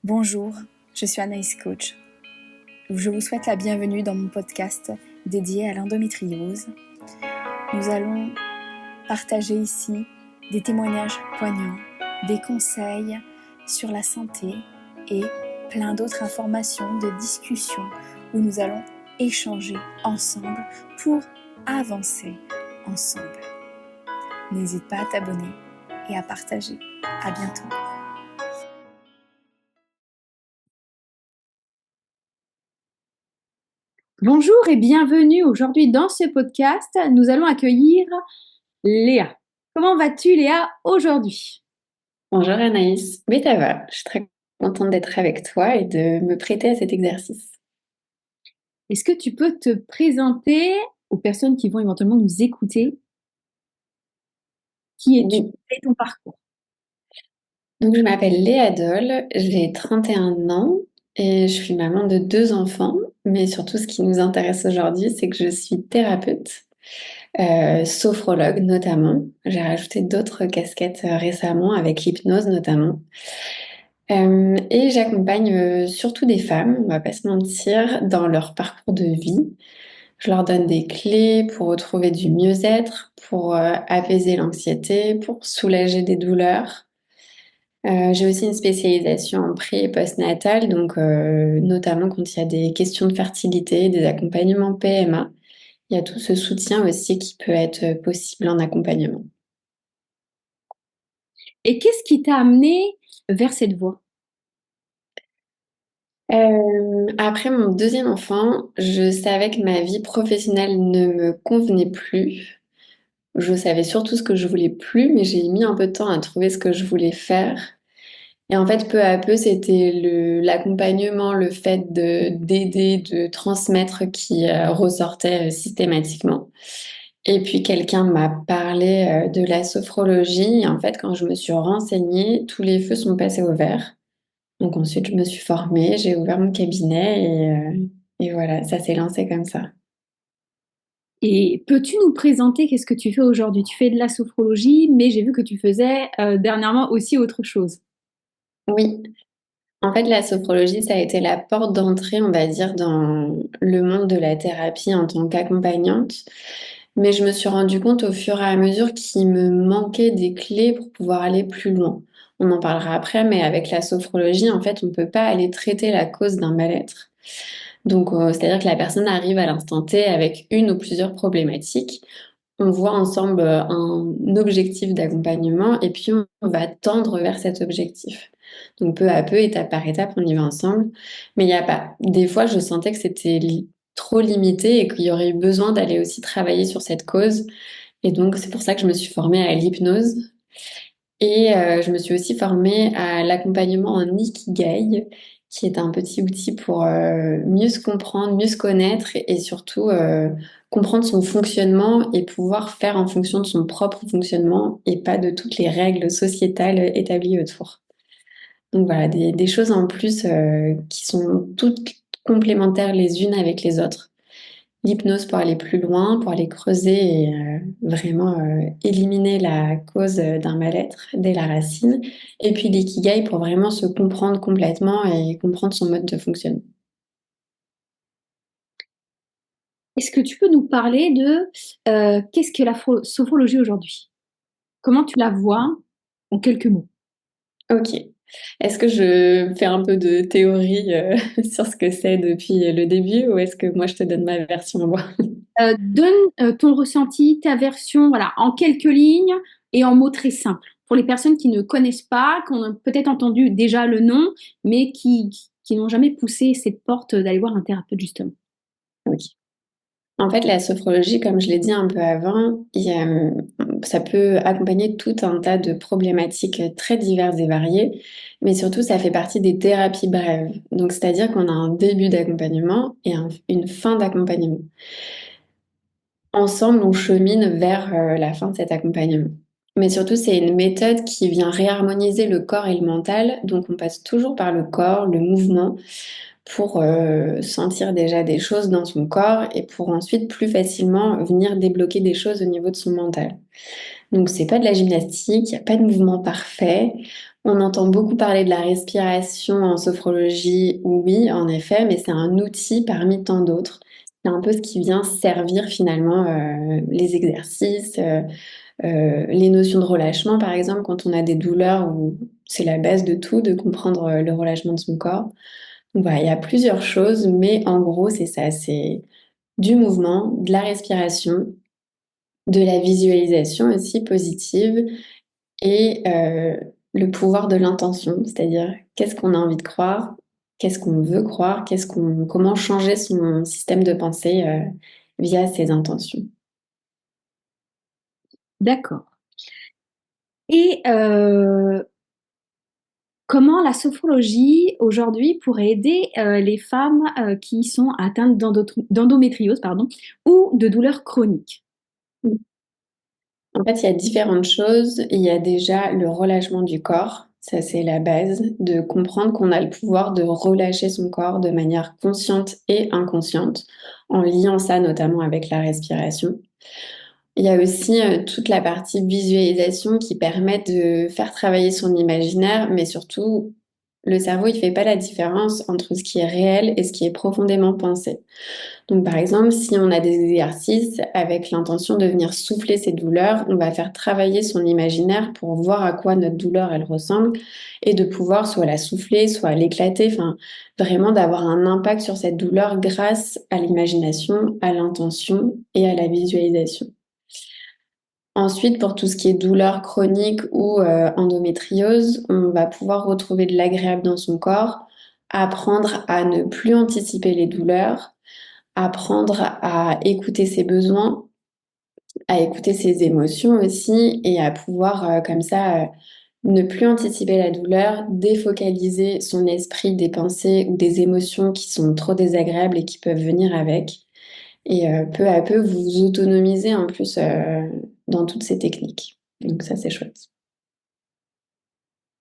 Bonjour, je suis Anaïs Coach. Je vous souhaite la bienvenue dans mon podcast dédié à l'endométriose. Nous allons partager ici des témoignages poignants, des conseils sur la santé et plein d'autres informations de discussion où nous allons échanger ensemble pour avancer ensemble. N'hésite pas à t'abonner et à partager. À bientôt. Bonjour et bienvenue aujourd'hui dans ce podcast. Nous allons accueillir Léa. Comment vas-tu Léa aujourd'hui? Bonjour Anaïs, oui ça va, je suis très contente d'être avec toi et de me prêter à cet exercice. Est-ce que tu peux te présenter aux personnes qui vont éventuellement nous écouter? Qui es-tu? Oui, Quel est ton parcours? donc je m'appelle Léa Doll, j'ai 31 ans et je suis maman de 2 enfants, mais surtout ce qui nous intéresse aujourd'hui, c'est que je suis thérapeute, sophrologue notamment. J'ai rajouté d'autres casquettes récemment avec l'hypnose notamment. Et j'accompagne surtout des femmes, on va pas se mentir, dans leur parcours de vie. Je leur donne des clés pour retrouver du mieux-être, pour apaiser l'anxiété, pour soulager des douleurs. J'ai aussi une spécialisation en pré et postnatal, donc notamment quand il y a des questions de fertilité, des accompagnements PMA. Il y a tout ce soutien aussi qui peut être possible en accompagnement. Et qu'est-ce qui t'a amené vers cette voie? Après mon deuxième enfant, je savais que ma vie professionnelle ne me convenait plus. Je savais surtout ce que je voulais plus, mais j'ai mis un peu de temps à trouver ce que je voulais faire. Et en fait, peu à peu, c'était l'accompagnement, le fait d'aider, de transmettre qui ressortait systématiquement. Et puis quelqu'un m'a parlé de la sophrologie. Et en fait, quand je me suis renseignée, tous les feux sont passés au vert. Donc ensuite, je me suis formée, j'ai ouvert mon cabinet et voilà, ça s'est lancé comme ça. Et peux-tu nous présenter qu'est-ce que tu fais aujourd'hui? Tu fais de la sophrologie, mais j'ai vu que tu faisais dernièrement aussi autre chose. Oui, en fait, la sophrologie, ça a été la porte d'entrée, on va dire, dans le monde de la thérapie en tant qu'accompagnante. Mais je me suis rendu compte au fur et à mesure qu'il me manquait des clés pour pouvoir aller plus loin. On en parlera après, mais avec la sophrologie, en fait, on ne peut pas aller traiter la cause d'un mal-être. Donc, c'est-à-dire que la personne arrive à l'instant T avec une ou plusieurs problématiques. On voit ensemble un objectif d'accompagnement et puis on va tendre vers cet objectif. Donc peu à peu, étape par étape, on y va ensemble. Mais il n'y a pas. Des fois, je sentais que c'était trop limité et qu'il y aurait eu besoin d'aller aussi travailler sur cette cause. Et donc c'est pour ça que je me suis formée à l'hypnose. Et je me suis aussi formée à l'accompagnement en Ikigai, qui est un petit outil pour mieux se comprendre, mieux se connaître et surtout comprendre son fonctionnement et pouvoir faire en fonction de son propre fonctionnement et pas de toutes les règles sociétales établies autour. Donc voilà, des choses en plus qui sont toutes complémentaires les unes avec les autres. L'hypnose pour aller plus loin, pour aller creuser et vraiment éliminer la cause d'un mal-être dès la racine. Et puis l'ikigai pour vraiment se comprendre complètement et comprendre son mode de fonctionnement. Est-ce que tu peux nous parler de qu'est-ce que la sophrologie aujourd'hui? Comment tu la vois en quelques mots? Ok. Est-ce que je fais un peu de théorie sur ce que c'est depuis le début ou est-ce que moi je te donne ma version à moi? Donne ton ressenti, ta version, voilà, en quelques lignes et en mots très simples. Pour les personnes qui ne connaissent pas, qui ont peut-être entendu déjà le nom, mais qui n'ont jamais poussé cette porte d'aller voir un thérapeute, justement. Ok. En fait, la sophrologie, comme je l'ai dit un peu avant, ça peut accompagner tout un tas de problématiques très diverses et variées, mais surtout, ça fait partie des thérapies brèves. Donc, c'est-à-dire qu'on a un début d'accompagnement et une fin d'accompagnement. Ensemble, on chemine vers la fin de cet accompagnement. Mais surtout, c'est une méthode qui vient réharmoniser le corps et le mental. Donc, on passe toujours par le corps, le mouvement, pour sentir déjà des choses dans son corps et pour ensuite plus facilement venir débloquer des choses au niveau de son mental. Donc c'est pas de la gymnastique, il n'y a pas de mouvement parfait. On entend beaucoup parler de la respiration en sophrologie, oui, en effet, mais c'est un outil parmi tant d'autres. C'est un peu ce qui vient servir finalement les exercices, les notions de relâchement, par exemple, quand on a des douleurs, où c'est la base de tout, de comprendre le relâchement de son corps. Donc voilà, il y a plusieurs choses, mais en gros, c'est ça, c'est du mouvement, de la respiration, de la visualisation aussi positive et le pouvoir de l'intention, c'est-à-dire qu'est-ce qu'on a envie de croire, qu'est-ce qu'on veut croire, comment changer son système de pensée via ses intentions. D'accord. Et comment la sophrologie aujourd'hui pourrait aider les femmes qui sont atteintes d'endométriose, pardon, ou de douleurs chroniques? En fait, il y a différentes choses. Il y a déjà le relâchement du corps. Ça, c'est la base, de comprendre qu'on a le pouvoir de relâcher son corps de manière consciente et inconsciente, en liant ça notamment avec la respiration. Il y a aussi toute la partie visualisation qui permet de faire travailler son imaginaire, mais surtout, le cerveau, il fait pas la différence entre ce qui est réel et ce qui est profondément pensé. Donc, par exemple, si on a des exercices avec l'intention de venir souffler ses douleurs, on va faire travailler son imaginaire pour voir à quoi notre douleur, elle ressemble et de pouvoir soit la souffler, soit l'éclater, enfin, vraiment d'avoir un impact sur cette douleur grâce à l'imagination, à l'intention et à la visualisation. Ensuite, pour tout ce qui est douleur chronique ou endométriose, on va pouvoir retrouver de l'agréable dans son corps, apprendre à ne plus anticiper les douleurs, apprendre à écouter ses besoins, à écouter ses émotions aussi et à pouvoir comme ça ne plus anticiper la douleur, défocaliser son esprit des pensées ou des émotions qui sont trop désagréables et qui peuvent venir avec. Et peu à peu, vous vous autonomisez en plus dans toutes ces techniques. Donc ça, c'est chouette.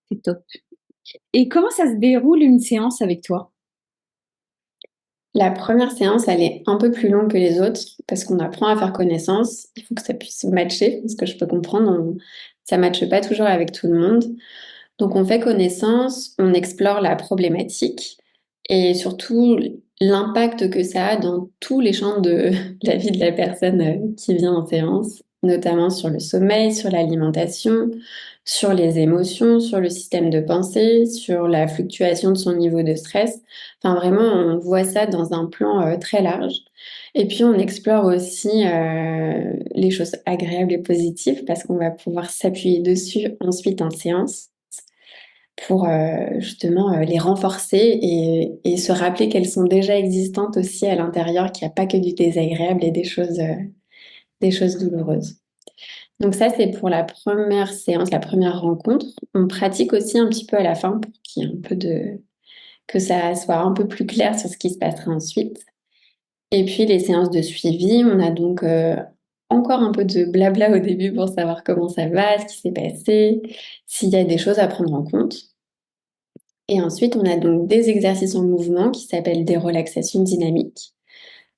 C'est top. Et comment ça se déroule une séance avec toi? La première séance, elle est un peu plus longue que les autres parce qu'on apprend à faire connaissance. Il faut que ça puisse matcher, ce que je peux comprendre. Ça ne matche pas toujours avec tout le monde. Donc on fait connaissance, on explore la problématique et surtout l'impact que ça a dans tous les champs de la vie de la personne qui vient en séance, notamment sur le sommeil, sur l'alimentation, sur les émotions, sur le système de pensée, sur la fluctuation de son niveau de stress. Enfin vraiment, on voit ça dans un plan très large. Et puis on explore aussi les choses agréables et positives parce qu'on va pouvoir s'appuyer dessus ensuite en séance pour justement les renforcer et se rappeler qu'elles sont déjà existantes aussi à l'intérieur, qu'il n'y a pas que du désagréable et des choses douloureuses. Donc ça, c'est pour la première séance, la première rencontre. On pratique aussi un petit peu à la fin pour qu'il y ait un peu que ça soit un peu plus clair sur ce qui se passera ensuite. Et puis les séances de suivi, on a donc encore un peu de blabla au début pour savoir comment ça va, ce qui s'est passé, s'il y a des choses à prendre en compte. Et ensuite, on a donc des exercices en mouvement qui s'appellent des relaxations dynamiques.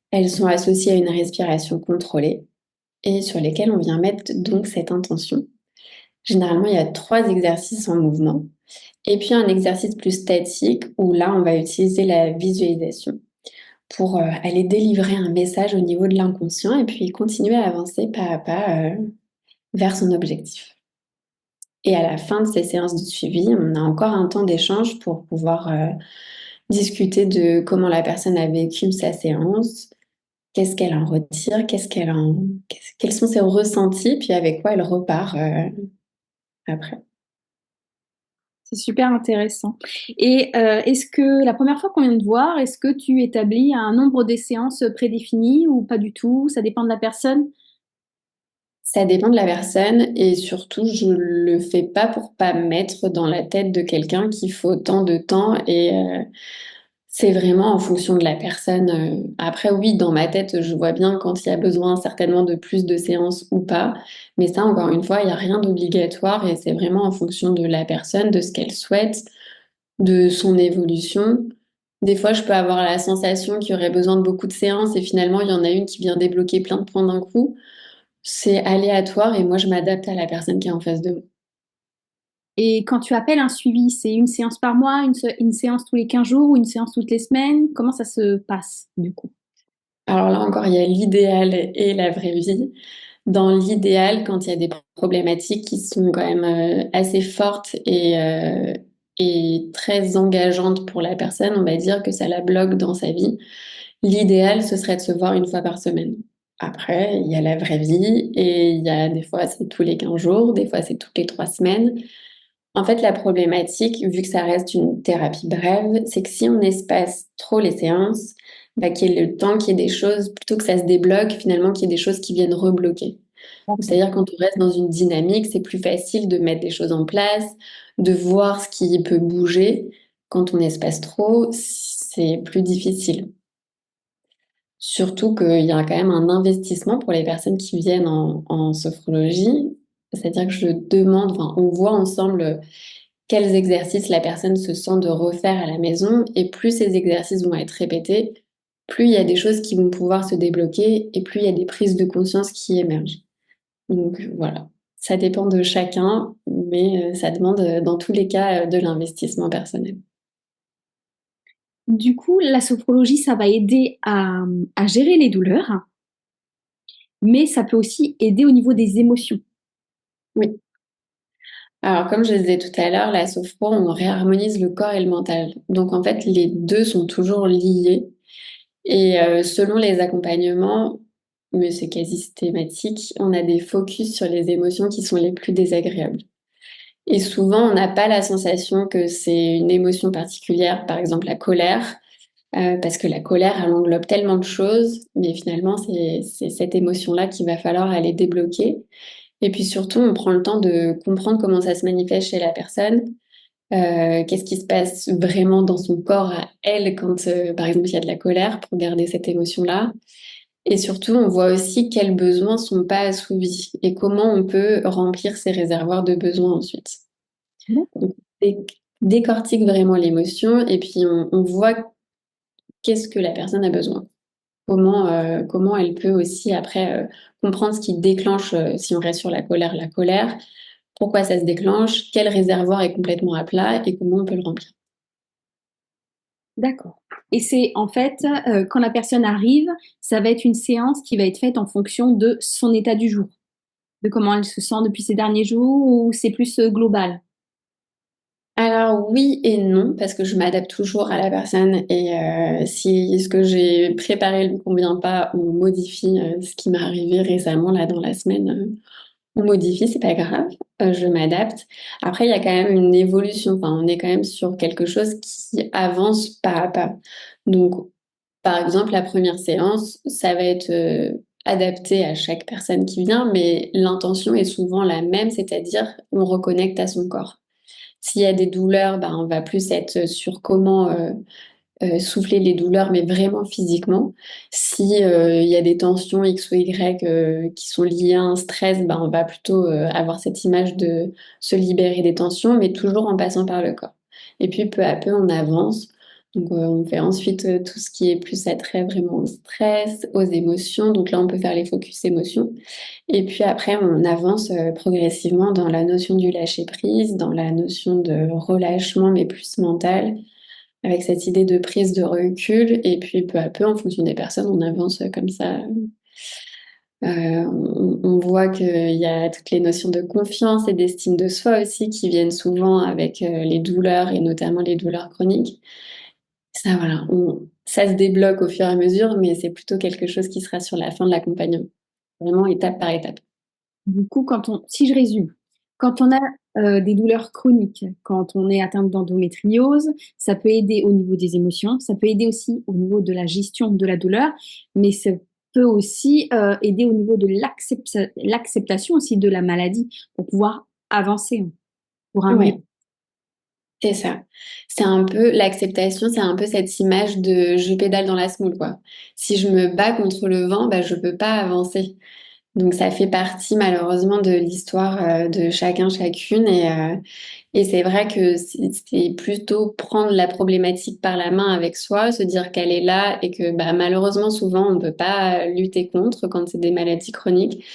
Elles sont associées à une respiration contrôlée et sur lesquelles on vient mettre donc cette intention. Généralement, il y a 3 exercices en mouvement et puis un exercice plus statique où là, on va utiliser la visualisation pour aller délivrer un message au niveau de l'inconscient et puis continuer à avancer pas à pas vers son objectif. Et à la fin de ces séances de suivi, on a encore un temps d'échange pour pouvoir discuter de comment la personne a vécu sa séance, qu'est-ce qu'elle en retire, quels sont ses ressentis, puis avec quoi elle repart après. C'est super intéressant. Et est-ce que la première fois qu'on vient te voir, est-ce que tu établis un nombre de séances prédéfinies ou pas du tout? Ça dépend de la personne? Ça dépend de la personne et surtout, je le fais pas pour pas mettre dans la tête de quelqu'un qu'il faut tant de temps et c'est vraiment en fonction de la personne. Après, oui, dans ma tête, je vois bien quand il y a besoin certainement de plus de séances ou pas. Mais ça, encore une fois, il n'y a rien d'obligatoire et c'est vraiment en fonction de la personne, de ce qu'elle souhaite, de son évolution. Des fois, je peux avoir la sensation qu'il y aurait besoin de beaucoup de séances et finalement, il y en a une qui vient débloquer plein de points d'un coup. C'est aléatoire et moi, je m'adapte à la personne qui est en face de moi. Et quand tu appelles un suivi, c'est une séance par mois, une séance tous les 15 jours ou une séance toutes les semaines? Comment ça se passe du coup? Alors là encore, il y a l'idéal et la vraie vie. Dans l'idéal, quand il y a des problématiques qui sont quand même assez fortes et très engageantes pour la personne, on va dire que ça la bloque dans sa vie. L'idéal, ce serait de se voir une fois par semaine. Après, il y a la vraie vie et il y a des fois c'est tous les 15 jours, des fois c'est toutes les 3 semaines. En fait, la problématique, vu que ça reste une thérapie brève, c'est que si on espace trop les séances, bah, qu'il y ait le temps qu'il y ait des choses, plutôt que ça se débloque, finalement qu'il y ait des choses qui viennent rebloquer. D'accord. C'est-à-dire quand on reste dans une dynamique, c'est plus facile de mettre des choses en place, de voir ce qui peut bouger. Quand on espace trop, c'est plus difficile. Surtout qu'il y a quand même un investissement pour les personnes qui viennent en sophrologie. C'est-à-dire que je demande, enfin, on voit ensemble quels exercices la personne se sent de refaire à la maison. Et plus ces exercices vont être répétés, plus il y a des choses qui vont pouvoir se débloquer et plus il y a des prises de conscience qui émergent. Donc voilà, ça dépend de chacun, mais ça demande dans tous les cas de l'investissement personnel. Du coup, la sophrologie, ça va aider à gérer les douleurs, mais ça peut aussi aider au niveau des émotions. Oui. Alors, comme je disais tout à l'heure, la sophro, on réharmonise le corps et le mental. Donc, en fait, les deux sont toujours liés. Et selon les accompagnements, mais c'est quasi systématique, on a des focus sur les émotions qui sont les plus désagréables. Et souvent, on n'a pas la sensation que c'est une émotion particulière, par exemple la colère, parce que la colère, elle englobe tellement de choses, mais finalement, c'est cette émotion-là qu'il va falloir aller débloquer. Et puis surtout, on prend le temps de comprendre comment ça se manifeste chez la personne, qu'est-ce qui se passe vraiment dans son corps à elle quand, par exemple, il y a de la colère pour garder cette émotion-là. Et surtout, on voit aussi quels besoins sont pas assouvis et comment on peut remplir ces réservoirs de besoins ensuite. D'accord. Donc, décortique vraiment l'émotion et puis on voit qu'est-ce que la personne a besoin. Comment elle peut aussi après comprendre ce qui déclenche, si on reste sur la colère, pourquoi ça se déclenche, quel réservoir est complètement à plat et comment on peut le remplir. D'accord. Et c'est en fait, quand la personne arrive, ça va être une séance qui va être faite en fonction de son état du jour, de comment elle se sent depuis ces derniers jours, ou c'est plus global? Alors oui et non, parce que je m'adapte toujours à la personne et si ce que j'ai préparé lui convient pas, on modifie, ce qui m'est arrivé récemment là dans la semaine, on modifie, c'est pas grave, je m'adapte. Après il y a quand même une évolution, enfin on est quand même sur quelque chose qui avance pas à pas. Donc par exemple, la première séance, ça va être adapté à chaque personne qui vient, mais l'intention est souvent la même, c'est-à-dire on reconnecte à son corps. S'il y a des douleurs, ben, on va plus être sur comment souffler les douleurs, mais vraiment physiquement. Si il y a des tensions X ou Y qui sont liées à un stress, ben, on va plutôt avoir cette image de se libérer des tensions, mais toujours en passant par le corps. Et puis peu à peu, on avance. Donc on fait ensuite tout ce qui est plus attrait vraiment au stress, aux émotions. Donc là, on peut faire les focus émotions. Et puis après, on avance progressivement dans la notion du lâcher-prise, dans la notion de relâchement, mais plus mental, avec cette idée de prise de recul. Et puis peu à peu, en fonction des personnes, on avance comme ça. On voit qu'il y a toutes les notions de confiance et d'estime de soi aussi qui viennent souvent avec les douleurs et notamment les douleurs chroniques. Ça, voilà, ça se débloque au fur et à mesure, mais c'est plutôt quelque chose qui sera sur la fin de l'accompagnement, vraiment étape par étape. Du coup, si je résume, quand on a des douleurs chroniques, quand on est atteinte d'endométriose, ça peut aider au niveau des émotions, ça peut aider aussi au niveau de la gestion de la douleur, mais ça peut aussi aider au niveau de l'acceptation aussi de la maladie pour pouvoir avancer pour un mieux. Ouais. C'est ça. C'est un peu l'acceptation, c'est un peu cette image de je pédale dans la semoule, quoi. Si je me bats contre le vent, bah, je peux pas avancer. Donc ça fait partie malheureusement de l'histoire de chacun, chacune. Et c'est vrai que c'est plutôt prendre la problématique par la main avec soi, se dire qu'elle est là et que bah, malheureusement souvent on peut pas lutter contre quand c'est des maladies chroniques.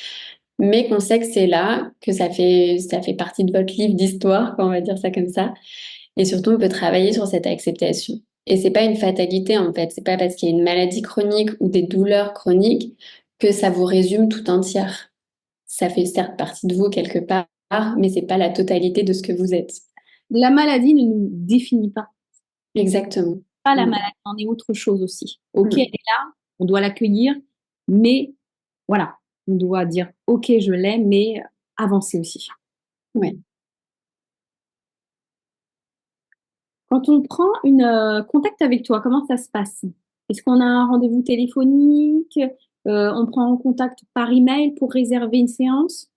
mais qu'on sait que c'est là, que ça fait partie de votre livre d'histoire, on va dire ça comme ça. Et surtout, on peut travailler sur cette acceptation. Et c'est pas une fatalité, en fait. C'est pas parce qu'il y a une maladie chronique ou des douleurs chroniques que ça vous résume tout entière. Ça fait certes partie de vous quelque part, mais c'est pas la totalité de ce que vous êtes. La maladie ne nous définit pas. Exactement. Pas la Mm. maladie, on est autre chose aussi. Ok, elle Mm. est là, on doit l'accueillir, mais voilà, on doit dire ok, je l'ai, mais avancer aussi. Ouais. Quand on prend une contact avec toi, comment ça se passe? Est-ce qu'on a un rendez-vous téléphonique? On prend contact par email pour réserver une séance?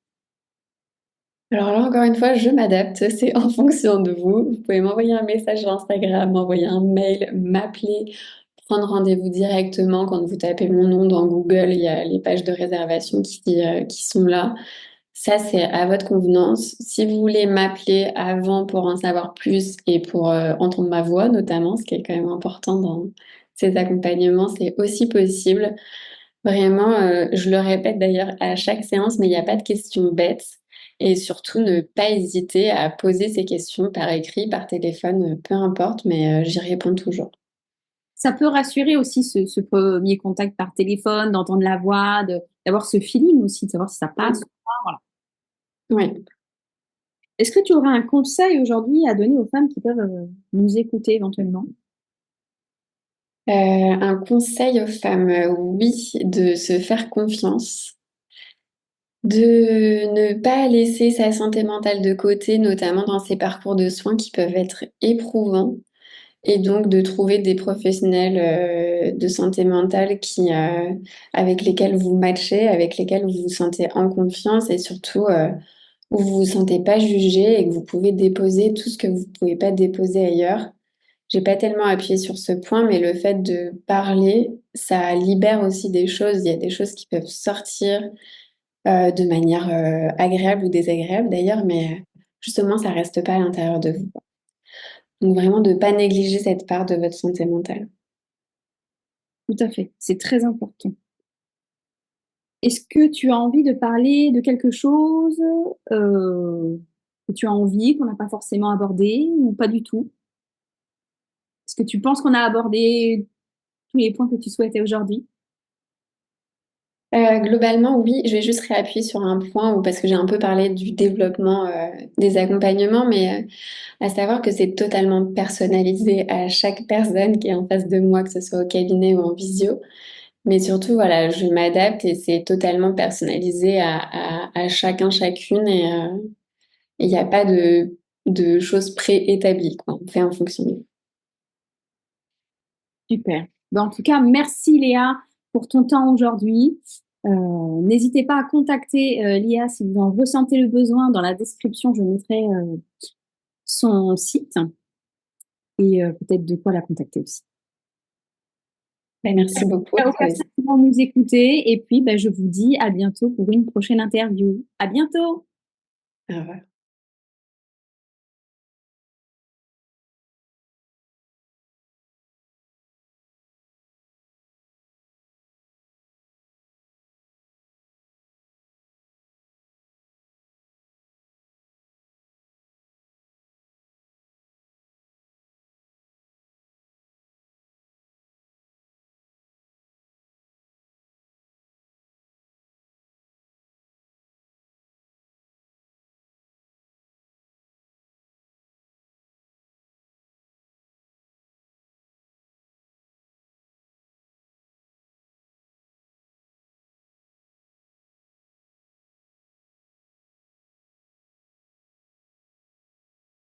Alors là, encore une fois, je m'adapte. C'est en fonction de vous. Vous pouvez m'envoyer un message sur Instagram, m'envoyer un mail, m'appeler, prendre rendez-vous directement. Quand vous tapez mon nom dans Google, il y a les pages de réservation qui sont là. Ça, c'est à votre convenance. Si vous voulez m'appeler avant pour en savoir plus et pour entendre ma voix, notamment, ce qui est quand même important dans ces accompagnements, c'est aussi possible. Vraiment, je le répète d'ailleurs à chaque séance, mais il n'y a pas de questions bêtes. Et surtout, ne pas hésiter à poser ces questions par écrit, par téléphone, peu importe, mais j'y réponds toujours. Ça peut rassurer aussi ce premier contact par téléphone, d'entendre la voix, d'avoir ce feeling aussi, de savoir si ça passe ou pas. Voilà. Oui. Est-ce que tu aurais un conseil aujourd'hui à donner aux femmes qui peuvent nous écouter éventuellement? Un conseil aux femmes, oui, de se faire confiance, de ne pas laisser sa santé mentale de côté, notamment dans ces parcours de soins qui peuvent être éprouvants. Et donc de trouver des professionnels de santé mentale avec lesquels vous matchez, avec lesquels vous vous sentez en confiance et surtout où vous vous sentez pas jugé et que vous pouvez déposer tout ce que vous pouvez pas déposer ailleurs. J'ai pas tellement appuyé sur ce point, mais le fait de parler, ça libère aussi des choses. Il y a des choses qui peuvent sortir de manière agréable ou désagréable d'ailleurs, mais justement, ça reste pas à l'intérieur de vous. Donc vraiment de pas négliger cette part de votre santé mentale. Tout à fait, c'est très important. Est-ce que tu as envie de parler de quelque chose que tu as envie, qu'on n'a pas forcément abordé ou pas du tout? Est-ce que tu penses qu'on a abordé tous les points que tu souhaitais aujourd'hui? Globalement, oui, je vais juste réappuyer sur un point parce que j'ai un peu parlé du développement des accompagnements, mais à savoir que c'est totalement personnalisé à chaque personne qui est en face de moi, que ce soit au cabinet ou en visio. Mais surtout, voilà, je m'adapte et c'est totalement personnalisé à chacun, chacune et il n'y a pas de choses préétablies, quoi. On fait en fonction de. Super. Ben, en tout cas, merci Léa pour ton temps aujourd'hui. N'hésitez pas à contacter Léa si vous en ressentez le besoin. Dans la description, je mettrai son site et peut-être de quoi la contacter aussi. Ben, merci beaucoup. Aux personnes qui vont nous écouter et puis ben, je vous dis à bientôt pour une prochaine interview. À bientôt! Au revoir.